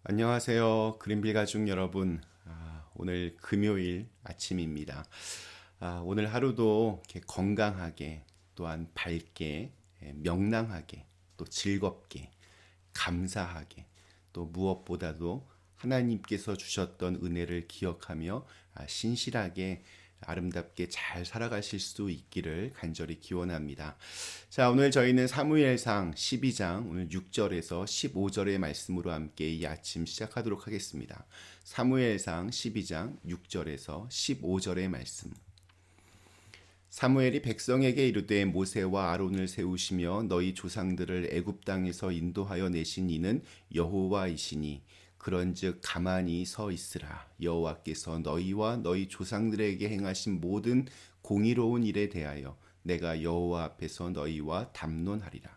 안녕하세요. 그린빌 가족 여러분. 오늘 금요일 아침입니다. 오늘 하루도 이렇게 건강하게, 또한 밝게, 명랑하게, 또 즐겁게, 감사하게, 또 무엇보다도 하나님께서 주셨던 은혜를 기억하며 신실하게 아름답게 잘 살아가실 수 있기를 간절히 기원합니다. 자, 오늘 저희는 사무엘상 12장 오늘 6절에서 15절의 말씀으로 함께 이 아침 시작하도록 하겠습니다. 사무엘상 12장 6절에서 15절의 말씀. 사무엘이 백성에게 이르되 모세와 아론을 세우시며 너희 조상들을 애굽 땅에서 인도하여 내신 이는 여호와이시니 그런즉 가만히 서 있으라. 여호와께서 너희와 너희 조상들에게 행하신 모든 공의로운 일에 대하여 내가 여호와 앞에서 너희와 담론하리라.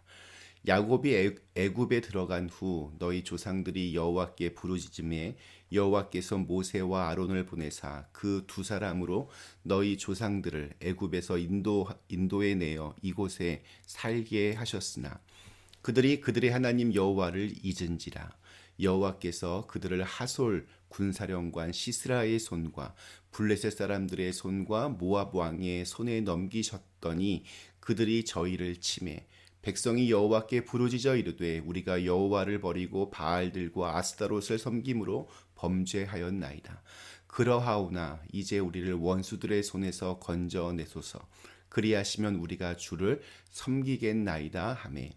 야곱이 애굽에 들어간 후 너희 조상들이 여호와께 부르짖음에 여호와께서 모세와 아론을 보내사 그 두 사람으로 너희 조상들을 애굽에서 인도에 내어 이곳에 살게 하셨으나 그들이 그들의 하나님 여호와를 잊은지라. 여호와께서 그들을 하솔 군사령관 시스라의 손과 블레셋 사람들의 손과 모압 왕의 손에 넘기셨더니 그들이 저희를 치매 백성이 여호와께 부르짖어 이르되 우리가 여호와를 버리고 바알들과 아스타롯을 섬김으로 범죄하였나이다. 그러하오나 이제 우리를 원수들의 손에서 건져내소서. 그리하시면 우리가 주를 섬기겠나이다 하매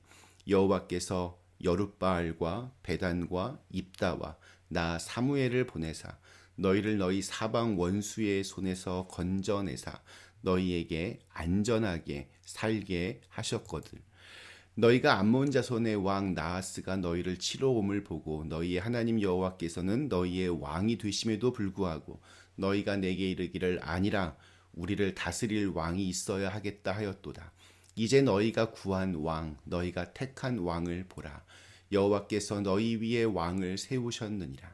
여호와께서 여룻바알과 베단과 입다와 나 사무엘을 보내사 너희를 너희 사방 원수의 손에서 건져내사 너희에게 안전하게 살게 하셨거든. 너희가 암몬 자손의 왕 나하스가 너희를 치러 옴을 보고 너희의 하나님 여호와께서는 너희의 왕이 되심에도 불구하고 너희가 내게 이르기를 아니라 우리를 다스릴 왕이 있어야 하겠다 하였도다. 이제 너희가 구한 왕, 너희가 택한 왕을 보라. 여호와께서 너희 위에 왕을 세우셨느니라.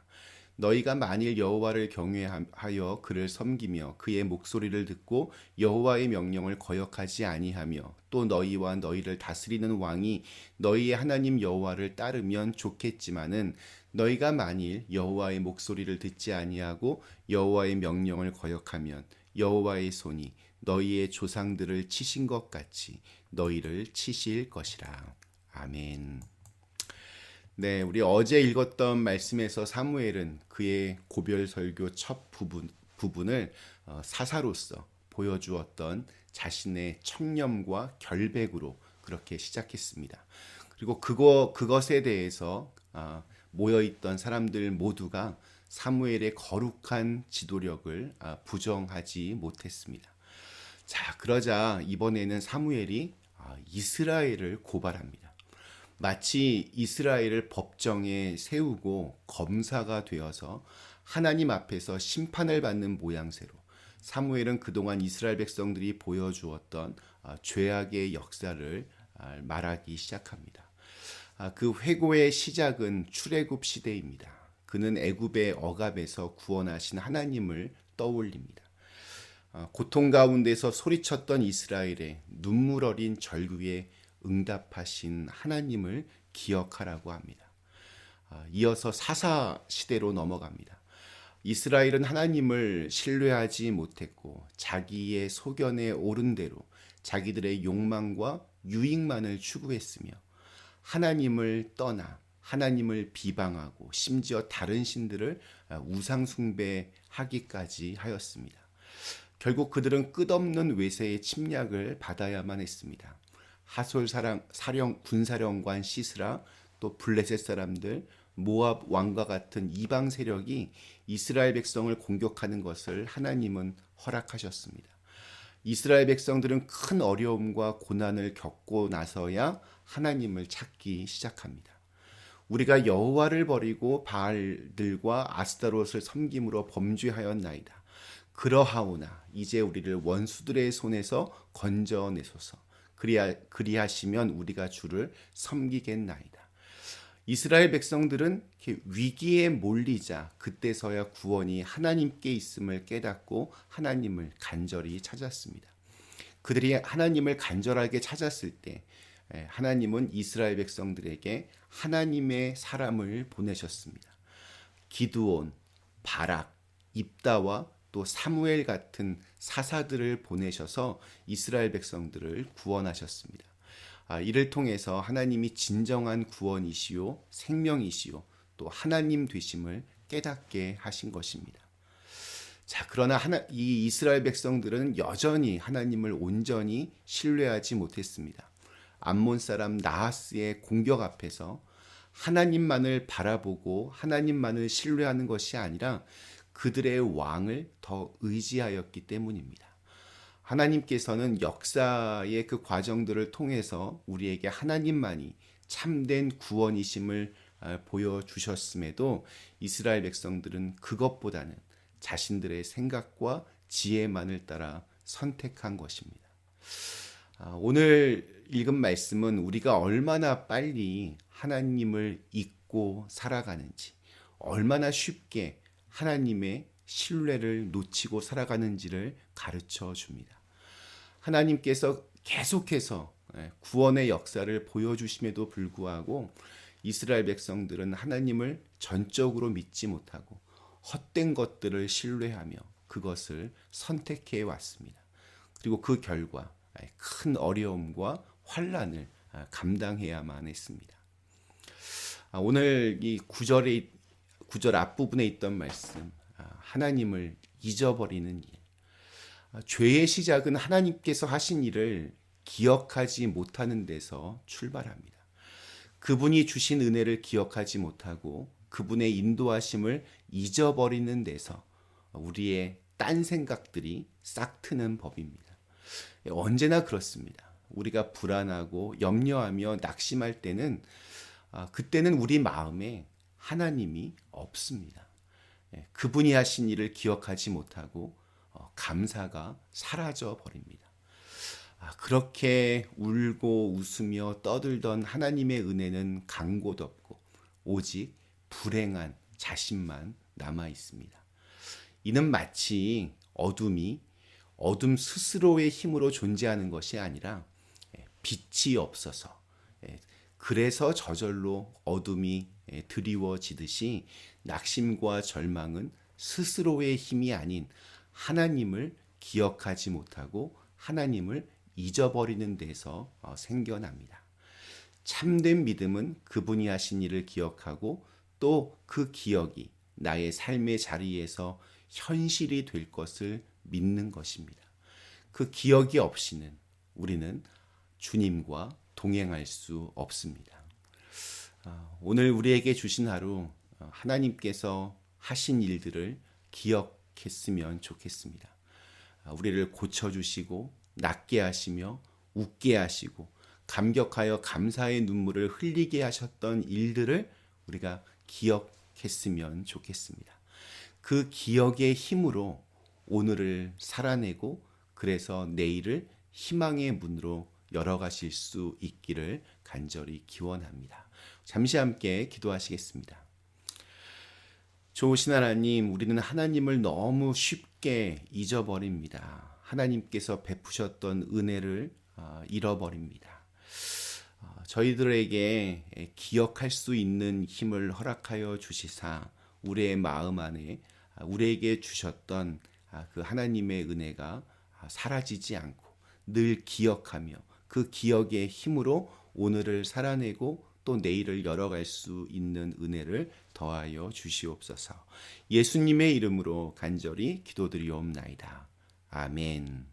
너희가 만일 여호와를 경외하여 그를 섬기며 그의 목소리를 듣고 여호와의 명령을 거역하지 아니하며 또 너희와 너희를 다스리는 왕이 너희의 하나님 여호와를 따르면 좋겠지만은 너희가 만일 여호와의 목소리를 듣지 아니하고 여호와의 명령을 거역하면 여호와의 손이 너희의 조상들을 치신 것 같이 너희를 치실 것이라. 아멘. 네, 우리 어제 읽었던 말씀에서 사무엘은 그의 고별 설교 첫 부분을 사사로서 보여주었던 자신의 청렴과 결백으로 그렇게 시작했습니다. 그리고 그것에 대해서 모여있던 사람들 모두가 사무엘의 거룩한 지도력을 부정하지 못했습니다. 자, 그러자 이번에는 사무엘이 이스라엘을 고발합니다. 마치 이스라엘을 법정에 세우고 검사가 되어서 하나님 앞에서 심판을 받는 모양새로 사무엘은 그동안 이스라엘 백성들이 보여주었던 죄악의 역사를 말하기 시작합니다. 그 회고의 시작은 출애굽 시대입니다. 그는 애굽의 억압에서 구원하신 하나님을 떠올립니다. 고통 가운데서 소리쳤던 이스라엘의 눈물 어린 절규에 응답하신 하나님을 기억하라고 합니다. 이어서 사사 시대로 넘어갑니다. 이스라엘은 하나님을 신뢰하지 못했고 자기의 소견에 오른 대로 자기들의 욕망과 유익만을 추구했으며 하나님을 떠나 하나님을 비방하고 심지어 다른 신들을 우상 숭배하기까지 하였습니다. 결국 그들은 끝없는 외세의 침략을 받아야만 했습니다. 하솔 군사령관 시스라, 또 블레셋 사람들, 모압 왕과 같은 이방 세력이 이스라엘 백성을 공격하는 것을 하나님은 허락하셨습니다. 이스라엘 백성들은 큰 어려움과 고난을 겪고 나서야 하나님을 찾기 시작합니다. 우리가 여호와를 버리고 바알들과 아스타롯을 섬김으로 범죄하였나이다. 그러하오나 이제 우리를 원수들의 손에서 건져내소서. 그리하시면 우리가 주를 섬기겠나이다. 이스라엘 백성들은 위기에 몰리자 그때서야 구원이 하나님께 있음을 깨닫고 하나님을 간절히 찾았습니다. 그들이 하나님을 간절하게 찾았을 때 하나님은 이스라엘 백성들에게 하나님의 사람을 보내셨습니다. 기드온, 바락, 입다와 또 사무엘 같은 사사들을 보내셔서 이스라엘 백성들을 구원하셨습니다. 이를 통해서 하나님이 진정한 구원이시요 생명이시요 또 하나님 되심을 깨닫게 하신 것입니다. 자, 그러나 이 이스라엘 백성들은 여전히 하나님을 온전히 신뢰하지 못했습니다. 암몬 사람 나하스의 공격 앞에서 하나님만을 바라보고 하나님만을 신뢰하는 것이 아니라 그들의 왕을 더 의지하였기 때문입니다. 하나님께서는 역사의 그 과정들을 통해서 우리에게 하나님만이 참된 구원이심을 보여주셨음에도 이스라엘 백성들은 그것보다는 자신들의 생각과 지혜만을 따라 선택한 것입니다. 오늘 읽은 말씀은 우리가 얼마나 빨리 하나님을 잊고 살아가는지, 얼마나 쉽게 하나님의 신뢰를 놓치고 살아가는지를 가르쳐 줍니다. 하나님께서 계속해서 구원의 역사를 보여주심에도 불구하고 이스라엘 백성들은 하나님을 전적으로 믿지 못하고 헛된 것들을 신뢰하며 그것을 선택해 왔습니다. 그리고 그 결과 큰 어려움과 환난을 감당해야만 했습니다. 오늘 이 구절 앞부분에 있던 말씀, 하나님을 잊어버리는 일. 죄의 시작은 하나님께서 하신 일을 기억하지 못하는 데서 출발합니다. 그분이 주신 은혜를 기억하지 못하고 그분의 인도하심을 잊어버리는 데서 우리의 딴 생각들이 싹 트는 법입니다. 언제나 그렇습니다. 우리가 불안하고 염려하며 낙심할 때는 그때는 우리 마음에 하나님이 없습니다. 그분이 하신 일을 기억하지 못하고 감사가 사라져 버립니다. 그렇게 울고 웃으며 떠들던 하나님의 은혜는 간 곳 없고 오직 불행한 자신만 남아 있습니다. 이는 마치 어둠이 어둠 스스로의 힘으로 존재하는 것이 아니라 빛이 없어서 그래서 저절로 어둠이 드리워지듯이 낙심과 절망은 스스로의 힘이 아닌 하나님을 기억하지 못하고 하나님을 잊어버리는 데서 생겨납니다. 참된 믿음은 그분이 하신 일을 기억하고 또 그 기억이 나의 삶의 자리에서 현실이 될 것을 믿는 것입니다. 그 기억이 없이는 우리는 주님과 동행할 수 없습니다. 오늘 우리에게 주신 하루 하나님께서 하신 일들을 기억했으면 좋겠습니다. 우리를 고쳐주시고 낫게 하시며 웃게 하시고 감격하여 감사의 눈물을 흘리게 하셨던 일들을 우리가 기억했으면 좋겠습니다. 그 기억의 힘으로 오늘을 살아내고 그래서 내일을 희망의 문으로 열어가실 수 있기를 간절히 기원합니다. 잠시 함께 기도하시겠습니다. 좋으신 하나님, 우리는 하나님을 너무 쉽게 잊어버립니다. 하나님께서 베푸셨던 은혜를 잃어버립니다. 저희들에게 기억할 수 있는 힘을 허락하여 주시사 우리의 마음 안에 우리에게 주셨던 그 하나님의 은혜가 사라지지 않고 늘 기억하며 그 기억의 힘으로 오늘을 살아내고 또 내일을 열어갈 수 있는 은혜를 더하여 주시옵소서. 예수님의 이름으로 간절히 기도드리옵나이다. 아멘.